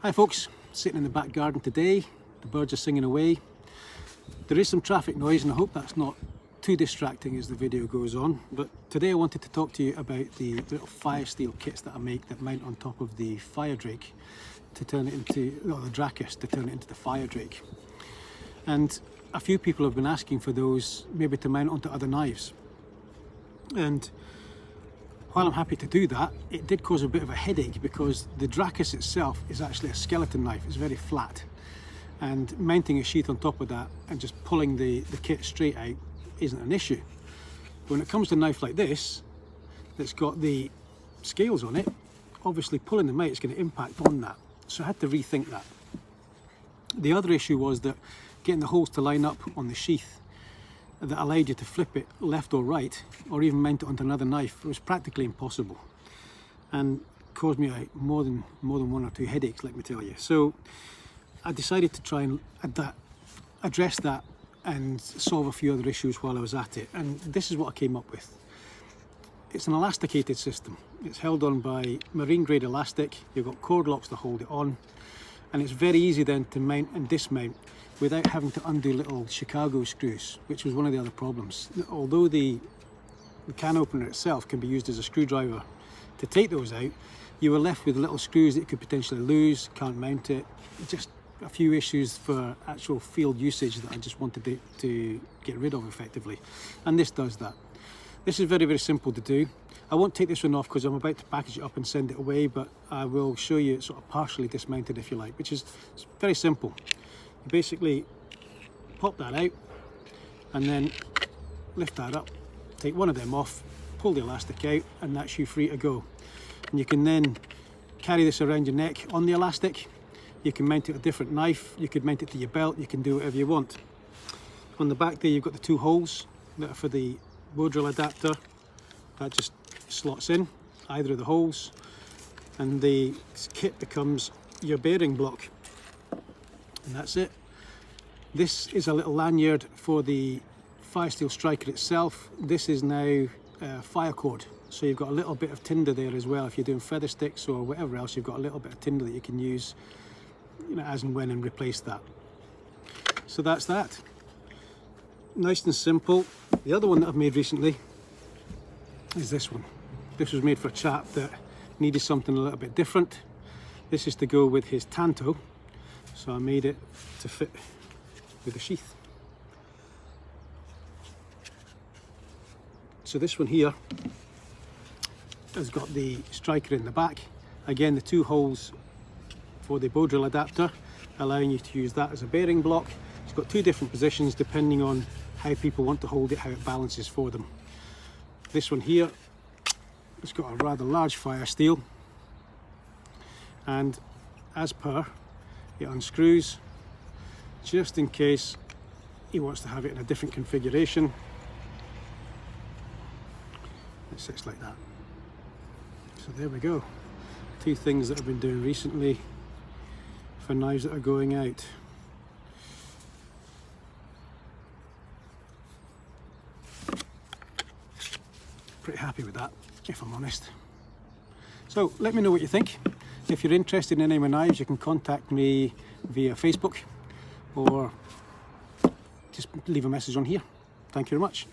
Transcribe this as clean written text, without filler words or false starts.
Hi folks, sitting in the back garden today. The birds are singing away. There is some traffic noise and I hope that's not too distracting as the video goes on, but today I wanted to talk to you about the little fire steel kits that I make that mount on top of the fire drake to turn it into, well, the Dracus, to turn it into the fire drake. And a few people have been asking for those maybe to mount onto other knives. And while I'm happy to do that, it did cause a bit of a headache because the Dracus itself is actually a skeleton knife. It's very flat, and mounting a sheath on top of that and just pulling the kit straight out isn't an issue. But when it comes to a knife like this that's got the scales on it, obviously pulling them out is going to impact on that, so I had to rethink that. The other issue was that getting the holes to line up on the sheath that allowed you to flip it left or right, or even mount it onto another knife, was practically impossible and caused me more than one or two headaches, let me tell you. So I decided to try and address that and solve a few other issues while I was at it, and this is what I came up with. It's an elasticated system. It's held on by marine grade elastic. You've got cord locks to hold it on, and it's very easy then to mount and dismount without having to undo little Chicago screws, which was one of the other problems. Although the can opener itself can be used as a screwdriver to take those out, you were left with little screws that you could potentially lose, can't mount it. Just a few issues for actual field usage that I just wanted to get rid of effectively. And this does that. This is very, very simple to do. I won't take this one off because I'm about to package it up and send it away, but I will show you it sort of partially dismounted if you like, which is very simple. You basically pop that out and then lift that up, take one of them off, pull the elastic out, and that's you free to go. And you can then carry this around your neck on the elastic. You can mount it with a different knife, you could mount it to your belt, you can do whatever you want. On the back there you've got the two holes that are for the bow drill adapter. That just slots in either of the holes, and the kit becomes your bearing block. And that's it. This is a little lanyard for the fire steel striker itself. This is now fire cord, so you've got a little bit of tinder there as well. If you're doing feather sticks or whatever else, you've got a little bit of tinder that you can use, you know, as and when, and replace that. So that's that. Nice and simple. The other one that I've made recently is this one. This was made for a chap that needed something a little bit different. This is to go with his tanto. So I made it to fit with a sheath. So this one here has got the striker in the back. Again, the two holes for the bow drill adapter, allowing you to use that as a bearing block. It's got two different positions depending on how people want to hold it, how it balances for them. This one here, it's got a rather large fire steel, and as per, it unscrews just in case he wants to have it in a different configuration. It sits like that. So there we go. Two things that I've been doing recently for knives that are going out. Pretty happy with that, if I'm honest. So let me know what you think. If you're interested in any of my knives, you can contact me via Facebook or just leave a message on here. Thank you very much.